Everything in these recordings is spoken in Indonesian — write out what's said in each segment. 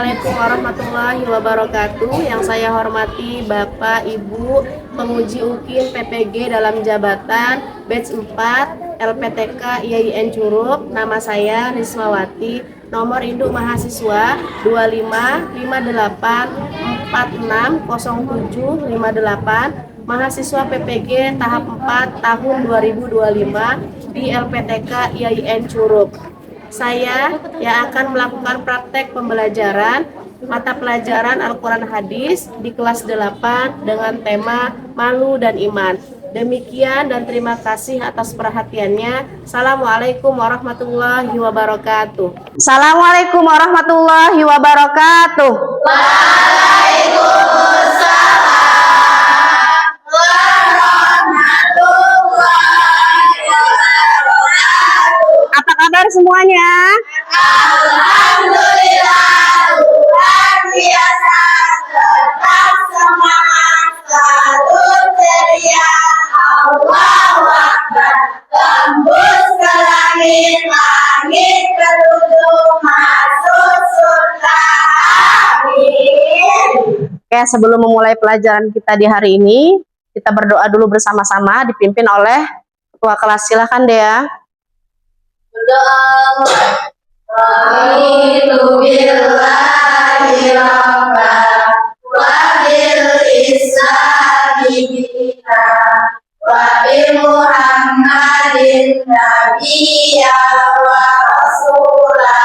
Assalamualaikum warahmatullahi wabarakatuh. Yang saya hormati Bapak Ibu penguji UKIN PPG dalam jabatan batch 4 LPTK IAIN Curug. Nama saya Rismawati. Nomor induk mahasiswa 2558 mahasiswa PPG tahap 4 tahun 2025 di LPTK IAIN Curug. Saya yang akan melakukan praktek pembelajaran mata pelajaran Al-Quran Hadis di kelas 8 dengan tema Malu dan Iman. Demikian dan terima kasih atas perhatiannya. Assalamualaikum warahmatullahi wabarakatuh. Assalamualaikum warahmatullahi wabarakatuh. Waalaikumsalam warahmatullahi wabarakatuh. Apa kabar semuanya? Alhamdulillah, luar biasa. Tetap semangat, selalu ceria. Allahu Akbar, tembus ke langit, langit ketujuh, masuk surga. Amin. Oke, sebelum memulai pelajaran kita di hari ini, kita berdoa dulu bersama-sama dipimpin oleh ketua kelas. Silahkan Dea. Raditu billahi rabba wa bil islami dina wa bi Muhammadin nabiyya wa rasula.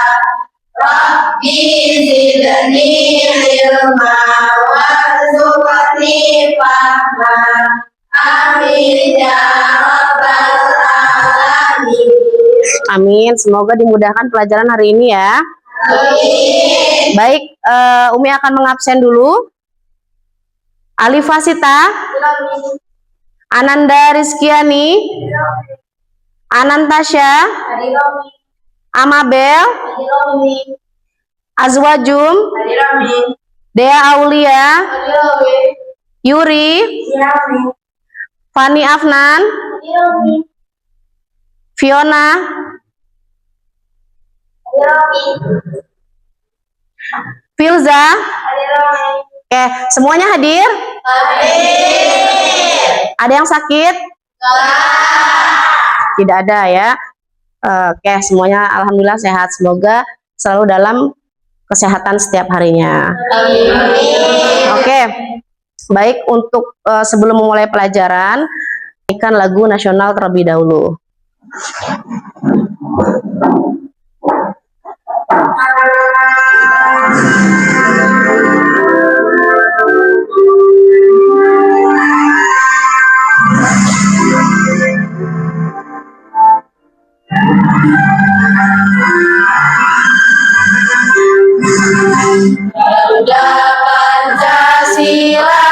Rabbi zidni ilma warzuqni fahma. Amin ya rabbal alamin. Amin. Semoga dimudahkan pelajaran hari ini ya. Amin. Baik, Umi akan mengabsen dulu. Alifasita, Ananda Rizkiani, Anantasya, Amabel, Azwajum, Dea Aulia, Yuri, Fani Afnan, Fiona, Filza. Oke, semuanya hadir? Ada yang sakit? Tidak ada ya. Oke, semuanya alhamdulillah sehat. Semoga selalu dalam kesehatan setiap harinya. Oke, baik, untuk sebelum memulai pelajaran, ikan lagu nasional terlebih dahulu. Garuda Pancasila,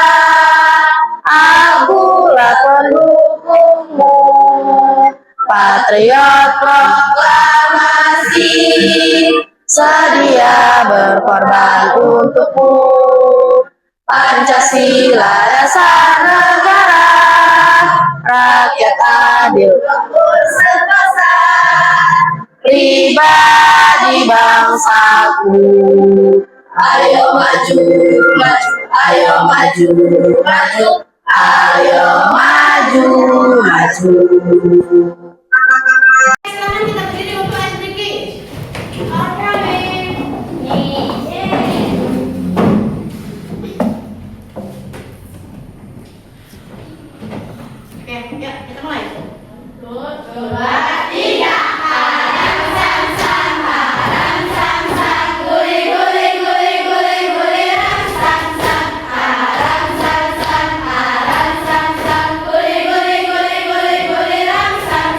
akulah pendukungmu, patriot proklamasi, sedia berkorban untukmu. Pancasila dasar negara, rakyat adil makmur sebesar, pribadi bangsaku. Ayo maju, maju, ayo maju, maju, ayo maju, maju. Sekarang kita berdiri untuk ice breaking. Oke, yuk kita mulai. 1, 2, 3. Haram sam sam, haram sam sam, guli guli guli guli guli ram sam sam, haram sam sam, guli guli guli guli guli ram sam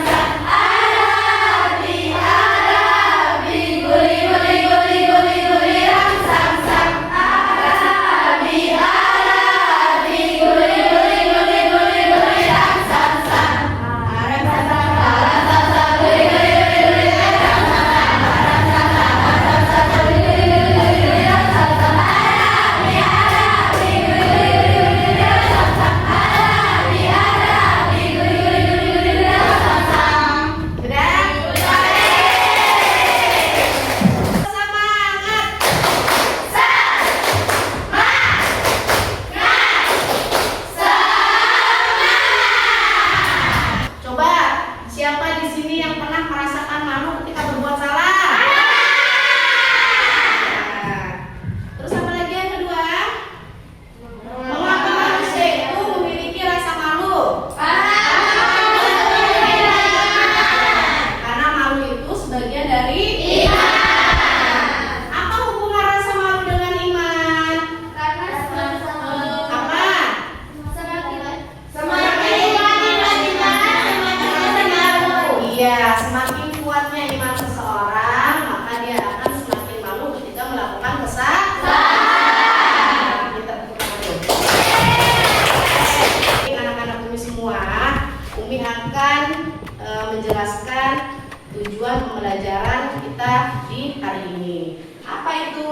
khutbah di hari ini. Apa itu?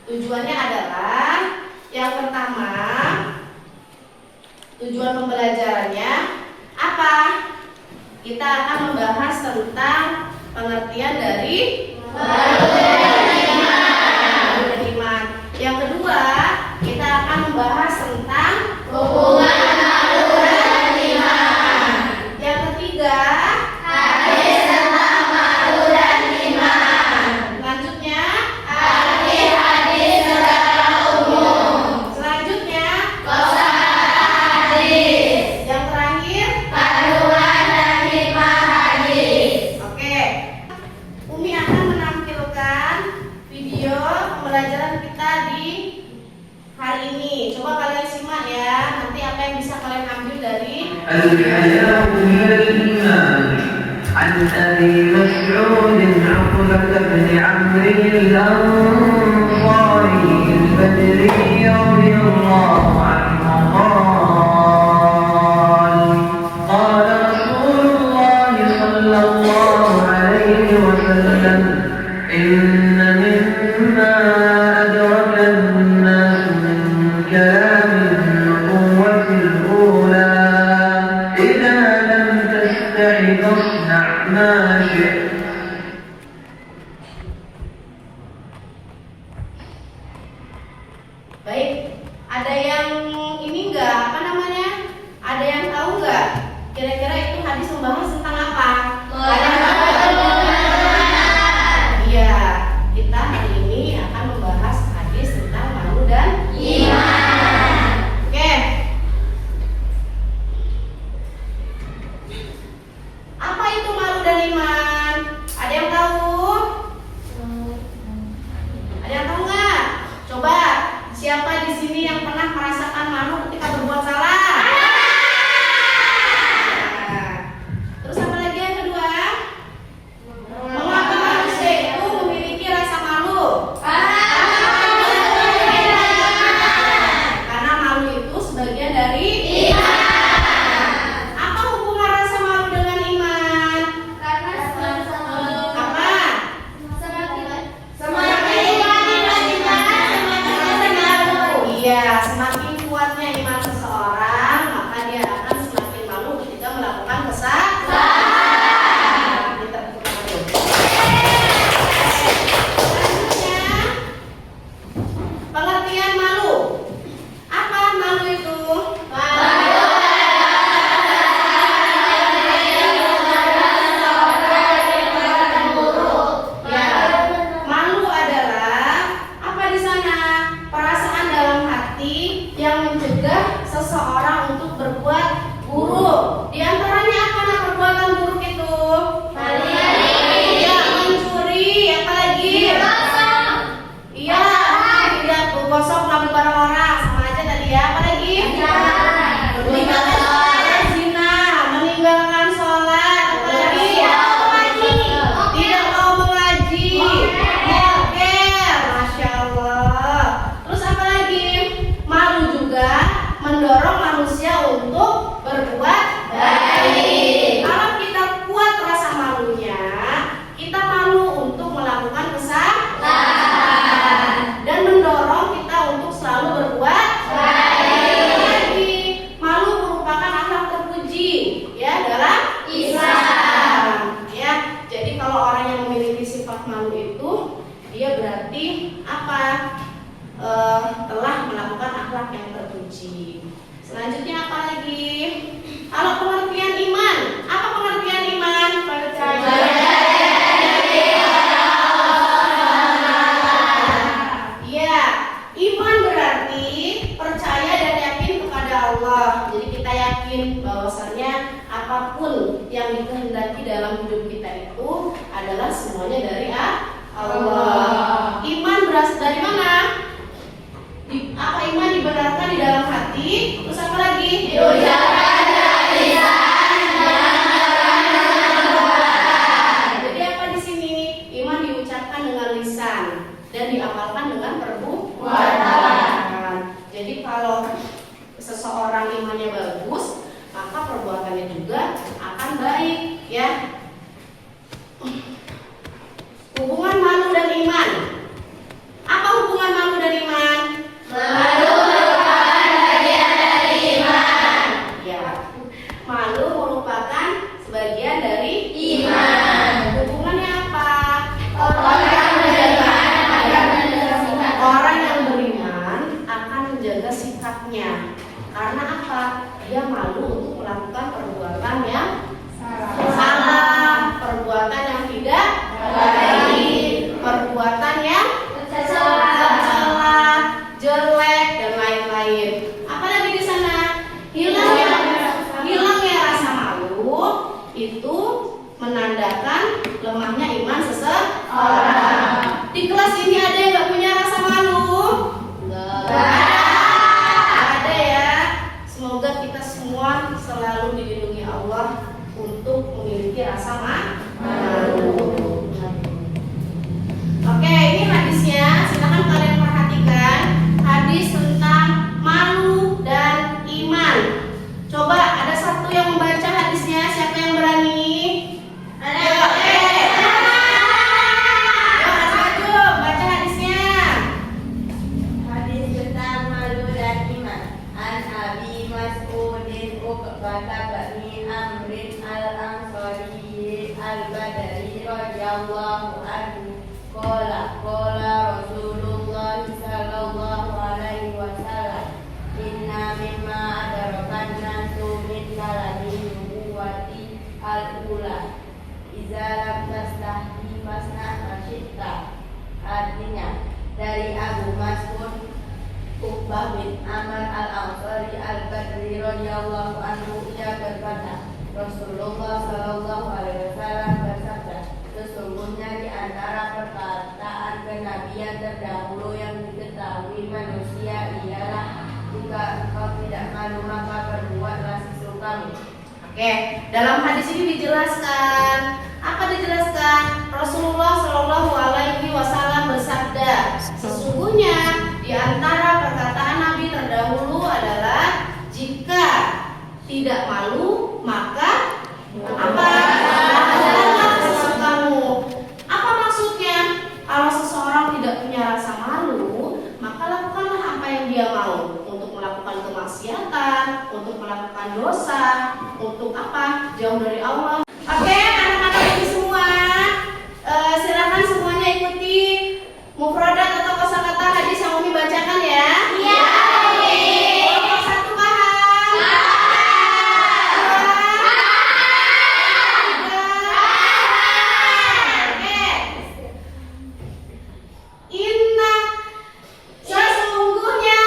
Tujuannya adalah yang pertama, tujuan pembelajarannya apa? Kita akan membahas tentang pengertian dari malu dan iman. Yang kedua, kita akan membahas tentang hubungan malu dan iman. Yang ketiga, hadis tentang malu dan iman. Selanjutnya, arti hadis secara umum. Selanjutnya, kosalah hadis. Yang terakhir, kandungan dan hikmah hadis. Oke, Umi akan menampilkan video pembelajaran kita di hari ini. Coba kalian simak ya. Nanti apa yang bisa kalian ambil dari الحياة من الإيمان عن أبي مسعود عقبة بن عمرو الأنصاري البدري رضي الله عنه قال رسول الله صلى الله عليه وسلم إن مما أدرك الناس من كلام النبوة الأولى إذا لم تستح فاصنع ما شئت. Baik, ada yang ini enggak? Apa namanya? Ada yang tahu enggak? Kira-kira itu hadis membahas tentang apa? Ada yang tahu? Iya, kita hari ini akan membahas hadis tentang malu dan iman. Oke. Apa itu malu dan iman? Ada yang tahu? Ada yang tahu nggak? Coba, siapa di sini yang pernah merasakan malu ketika berbuat salah? Nah, terus apa lagi yang kedua? Mengapa manusia itu memiliki rasa malu? Karena malu itu sebagian dari iman. Apa hubungan rasa malu dengan iman? Apa? Iya, semakin kuatnya iman seseorang, maka dia akan semakin malu ketika melakukan kesalahan. Kita tepuk tangan dulu. Selanjutnya, pengertian malu. Apa malu itu? Ya, malu adalah apa di sana? Perasaan dalam hati yang mencegah seseorang untuk berbuat buruk. Di antaranya apa nak perbuatan buruk itu? Iya, mencuri, apa lagi? Iya, tidak bergosok ngambil barang orang, sama aja tadi ya. Apa lagi? Meninggalkan sholat, zina, meninggalkan sholat, apa lagi? Tidak mau mengaji, moker, masya Allah. Terus apa lagi? Malu juga mendorong manusia untuk berbuat baik. Kalau kita kuat rasa malunya, kita malu untuk melakukan kesalahan dan mendorong kita untuk selalu berbuat baik. Lagi, malu merupakan akhlak terpuji ya dalam Islam. Ya, jadi kalau orang yang memiliki sifat malu itu, dia berarti apa? Telah melakukan akhlak yang terpuji. Selanjutnya apa lagi? Kalau pengertian iman, apa pengertian iman? Iya, iman berarti percaya dan yakin kepada Allah. Jadi kita yakin bahwasannya apapun yang dikehendaki dalam hidup kita itu adalah semuanya dari Allah. Iman berasal dari mana? Apa iman dibenarkan di dalam hati? Terus apa lagi? Diucapkan dengan lisan. Jadi apa di sini? Iman diucapkan dengan lisan dan diamalkan dengan perbuatan. Jadi kalau seseorang imannya bagus, maka perbuatannya juga akan baik, ya. Hubungan malu dan iman. Apa hubungan malu dan iman? Malu merupakan bagian dari iman. Ya, malu merupakan sebagian dari Iman. hubungannya apa? Orang yang beriman akan menjaga sikap. Orang yang beriman akan menjaga sikapnya. Karena apa? Dia malu untuk melakukan perbuatan yang salah, perbuatan yang tidak baik, perbuatan yang salah, jelek dan lain-lain. Apalagi di sana? Hilangnya rasa malu itu menandakan lemahnya iman seseorang. Di kelas ini ada yang nggak punya rasa malu? Nggak ada ya. Semoga kita semua selalu dilindungi Allah untuk memiliki rasa malu. Oke, ini hadisnya. Silakan kalian perhatikan. Hadis tentang malu dan iman. Coba ada satu yang membaca hadisnya. Siapa yang berani? Ayo, maju, baca hadisnya. Hadis tentang malu dan iman. An Abi Mas'udin Uqbata bin Amrin al-Ansari al-Badri radhiyallahu anhu qala Rasulullah sallallahu alaihi wasallam inna mimma adrakan nasu min kalami nubuwati al-ula iza lam tastahdi fasna masyita. Artinya dari Abu Mas'ud Uqbah bin Amr al-Ansari al-Badri radhiyallahu anhu, ia berkata, Rasulullah sallallahu alaihi wasallam bersabda, sesungguhnya di antara perkataan kenabian terdahulu yang diketahui manusia ialah, jika engkau tidak malu maka berbuatlah sesukamu. Oke, dalam hadis ini dijelaskan. Apa dijelaskan? Rasulullah Shallallahu Alaihi Wasallam bersabda, sesungguhnya di antara perkataan Nabi terdahulu adalah jika tidak malu maka apa? Adalah sesukamu. Apa maksudnya? Kalau seseorang tidak punya rasa malu, maka lakukanlah apa yang dia mau. Untuk melakukan kemaksiatan, untuk melakukan dosa, untuk apa? Jauh dari Allah. Oke, anak-anak ini semua, silakan semuanya ikuti mufradat atau kosakata hadis yang Umi bacakan ya. Iya. Kelompok satu paham? Oke. Inna sesungguhnya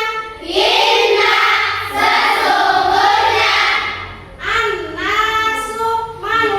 annasu manusia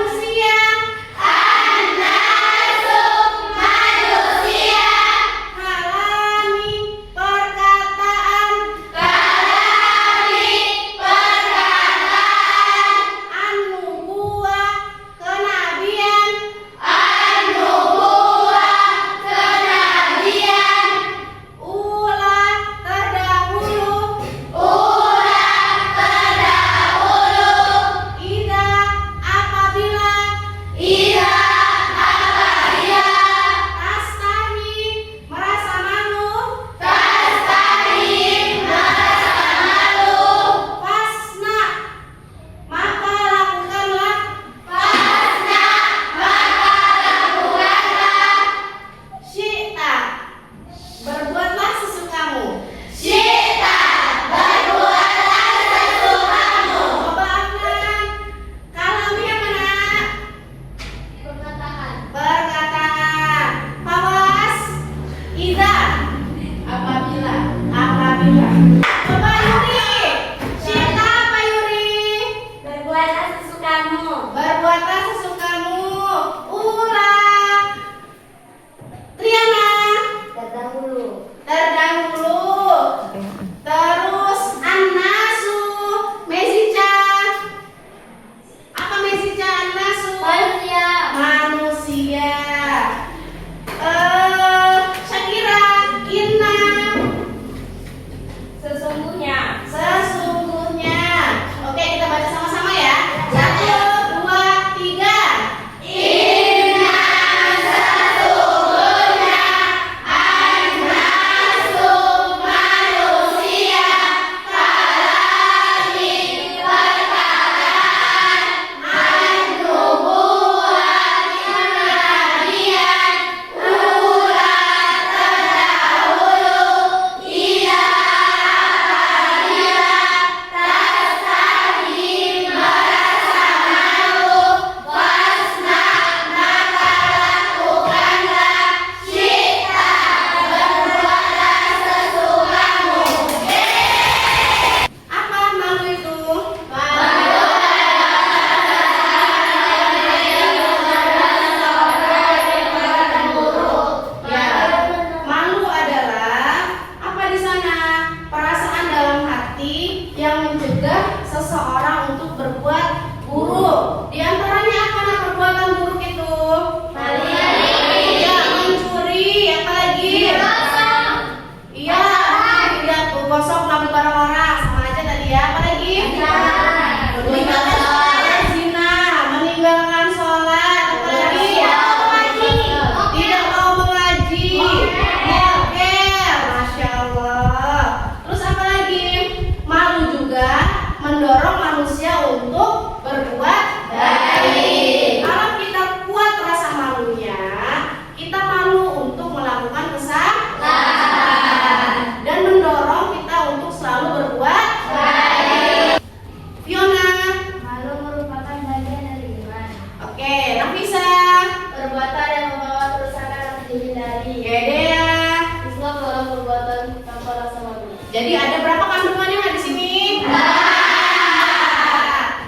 tadi. Dea. Islam adalah perbuatan tanpa rasa malu. Jadi ada berapa kandungannya di sini?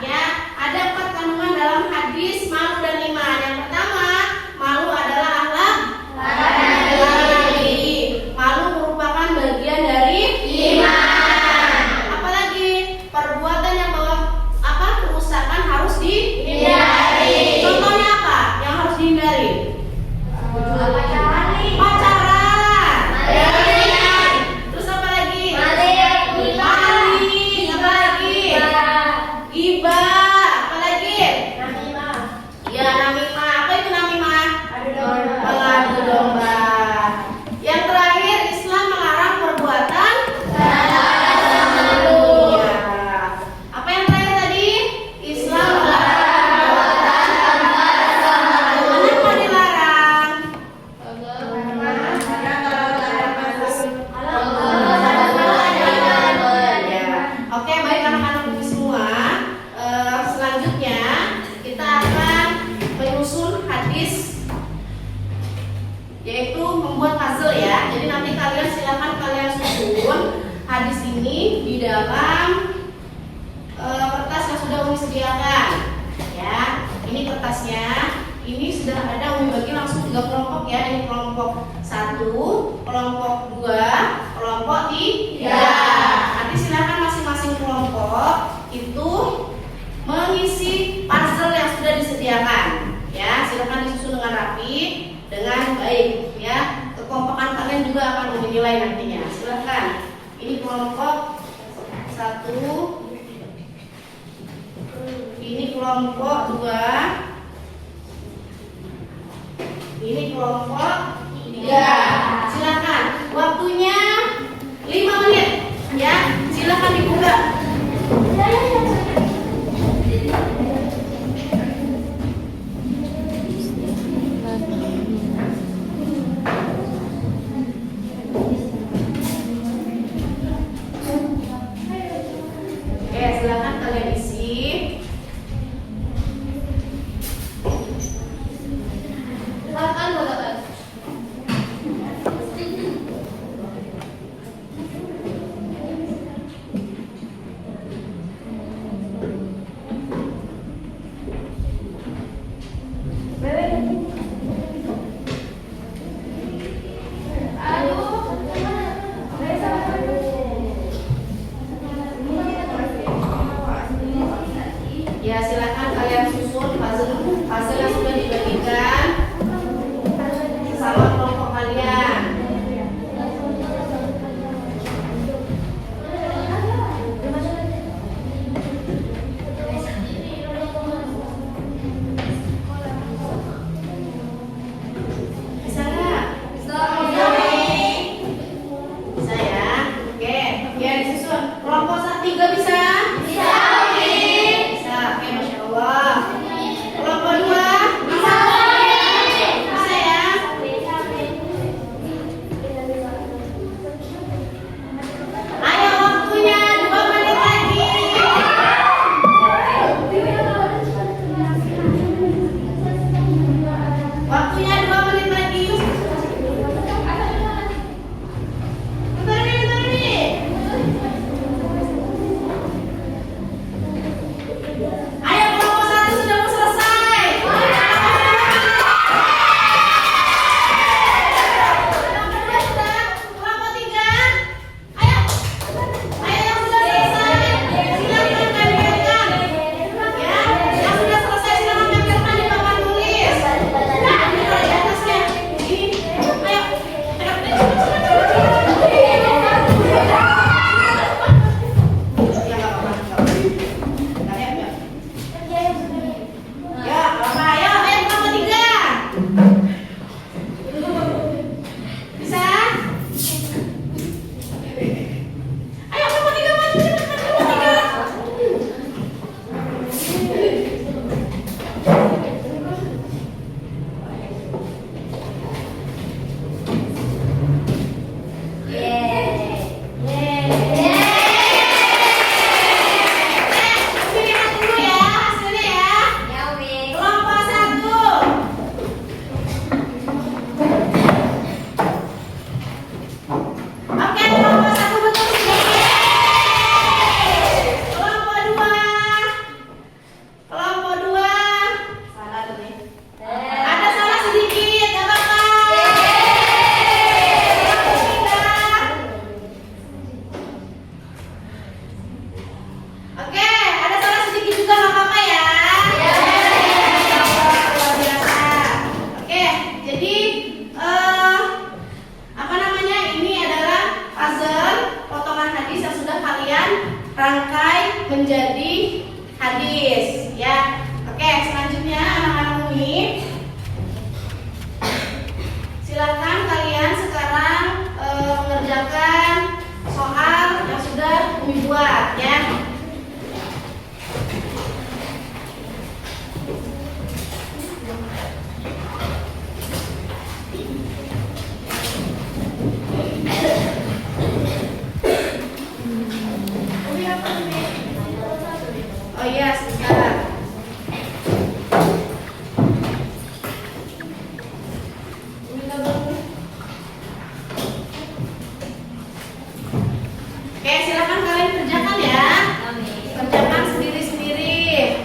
Ya, ada 4 kandungan dalam hadis malu dan iman. Yang pertama, malu adalah akhlak diri. Malu merupakan bagian dari iman. Apalagi perbuatan yang bawa kerusakan harus dihindari. Contohnya apa yang harus dihindari? Pacaran. Terus apa lagi? Maling. Apa lagi? Ghibah. Apa lagi? Ya, namimah. Apa itu namimah? Mengadu domba. Yang terakhir, Islam melarang perbuatan malu. Ya. Apa yang terakhir tadi? Islam melarang perbuatan malu. Kenapa dilarang? Ya. Oke, baik anak-anak semua. Selanjutnya kita akan menyusun hadis, yaitu membuat puzzle ya. Jadi nanti silakan kalian susun hadis ini di dalam kertas yang sudah Umi sediakan. Ya, ini kertasnya. Ini sudah ada Umi bagi langsung 3 kelompok ya. Ini kelompok 1, kelompok 2, kelompok 3. Nanti silakan masing-masing kelompok itu mengisi puzzle yang sudah disediakan. Ya, silakan disusun dengan rapi, dengan baik ya. Kekompakan kalian juga akan menilai nantinya. Silakan. Ini kelompok 1, ini kelompok 2, ini kelompok 3. Silakan. Waktunya 5 menit ya. Silakan dibuka. Oke, silakan kalian isi. Silakan, Bapak. Oke, silakan kalian kerjakan ya. Kerjakan sendiri-sendiri.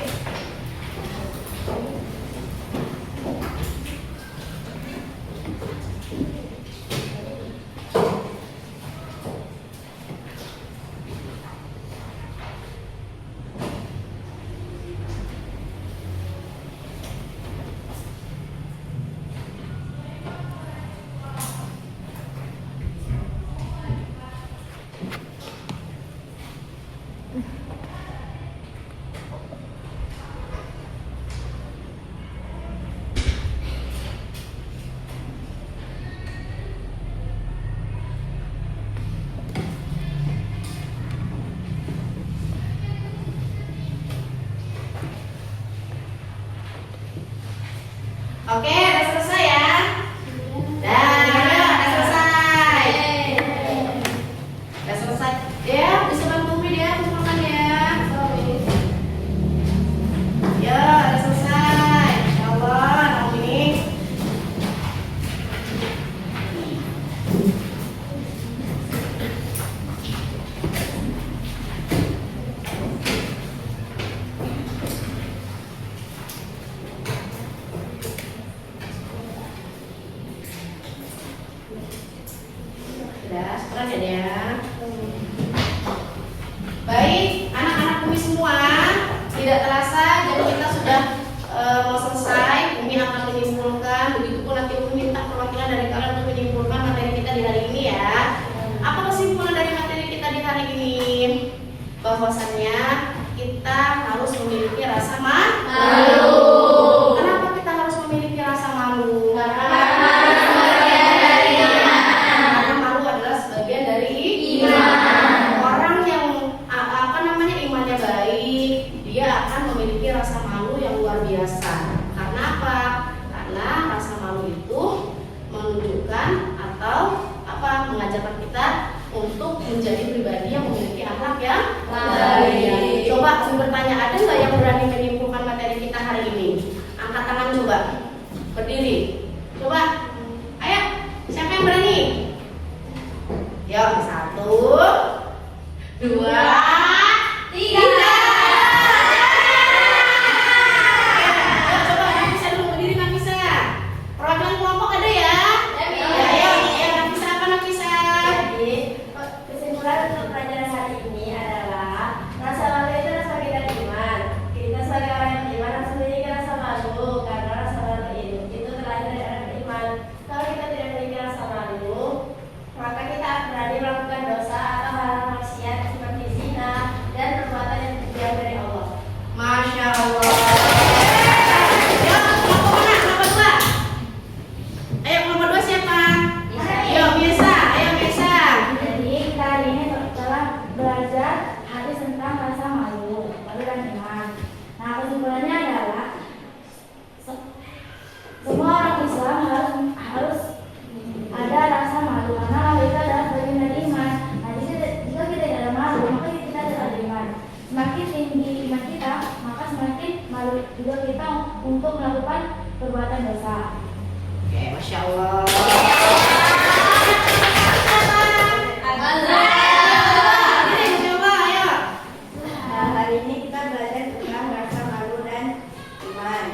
Oke, udah selesai ya? Dah, ayo, udah selesai. Udah selesai. Ya, bisa bantu Umi ya, makan ya. Ya, udah selesai. Insya Allah, Umi. Sudah, sekarang ya. Baik, anak-anak Umi semua, tidak terasa jam kita sudah mau selesai. Umi akan menyimpulkan, begitupun nanti Umi minta perwakilan dari kalian untuk menyimpulkan materi kita di hari ini ya. Apa kesimpulan dari materi kita di hari ini? Bahwasannya kita harus memiliki rasa malu. Kenapa kita harus memiliki rasa malu? Karena malu adalah sebagian dari iman. Orang yang imannya baik, dia akan memiliki rasa malu yang luar biasa. Karena apa? Karena rasa malu itu menunjukkan atau mengajarkan kita untuk menjadi pribadi yang memiliki akhlak yang baik. Coba bertanya, ada nggak yang berani menyimpulkan materi kita hari ini? Angkat tangan coba. Berdiri. Coba. Ayo, siapa yang berani? Yuk, 1, 2, 3. Coba Nafisa dulu, berdiri Nafisa. Perwakilan kelompok ada ya? Ya, ya Nafisa, apa Nafisa? Jadi, kesimpulan untuk pelajaran hari ini adalah rasa malu itu rasa kita iman. Kita sebagai orang yang beriman harus memiliki rasa malu karena rasa malu itu terlahir dari orang beriman. Kalau kita tidak memiliki rasa malu, maka kita akan berani melakukan dosa atau hal-hal maksiat seperti zina dan perbuatan yang jauh dari Allah. Masya Allah. Ya, kelompok mana? Kelompok 2. Ayo, kelompok 2 siapa? Ayo, Mirsa. Ayo, Mirsa. Jadi kita hari ini telah belajar hadis tentang rasa malu dan iman. Nah, kesimpulannya adalah semua orang Islam harus ada rasa malu karena malu itu adalah bagian dari iman. Nah, jika kita tidak ada malu, maka kita tidak ada iman. Semakin tinggi iman kita, maka semakin malu juga kita untuk melakukan perbuatan dosa. Oke, Masya Allah. Ini coba, ayo. Nah, hari ini kita belajar tentang rasa malu dan iman.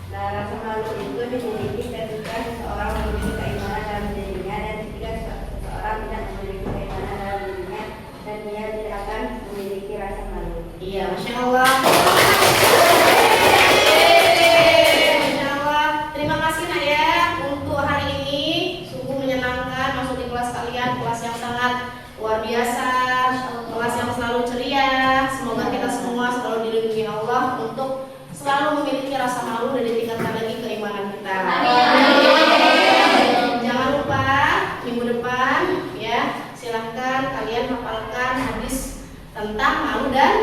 Nah, rasa malu itu dimiliki ketika seseorang memiliki keimanan dalam dirinya dan ketika seseorang tidak memiliki keimanan dalam dirinya dan dia tidak akan memiliki rasa malu. Iya, Masya Allah. Masya Allah. Terima kasih Nak ya untuk hari ini. Sungguh menyenangkan masuk di kelas kalian, kelas yang sangat luar biasa, kelas yang selalu ceria. Semoga kita semua selalu dilindungi Allah untuk selalu memiliki rasa malu dan ditingkatkan lagi keimanan kita. Jangan lupa minggu depan ya, silahkan kalian hafalkan hadis tentang malu dan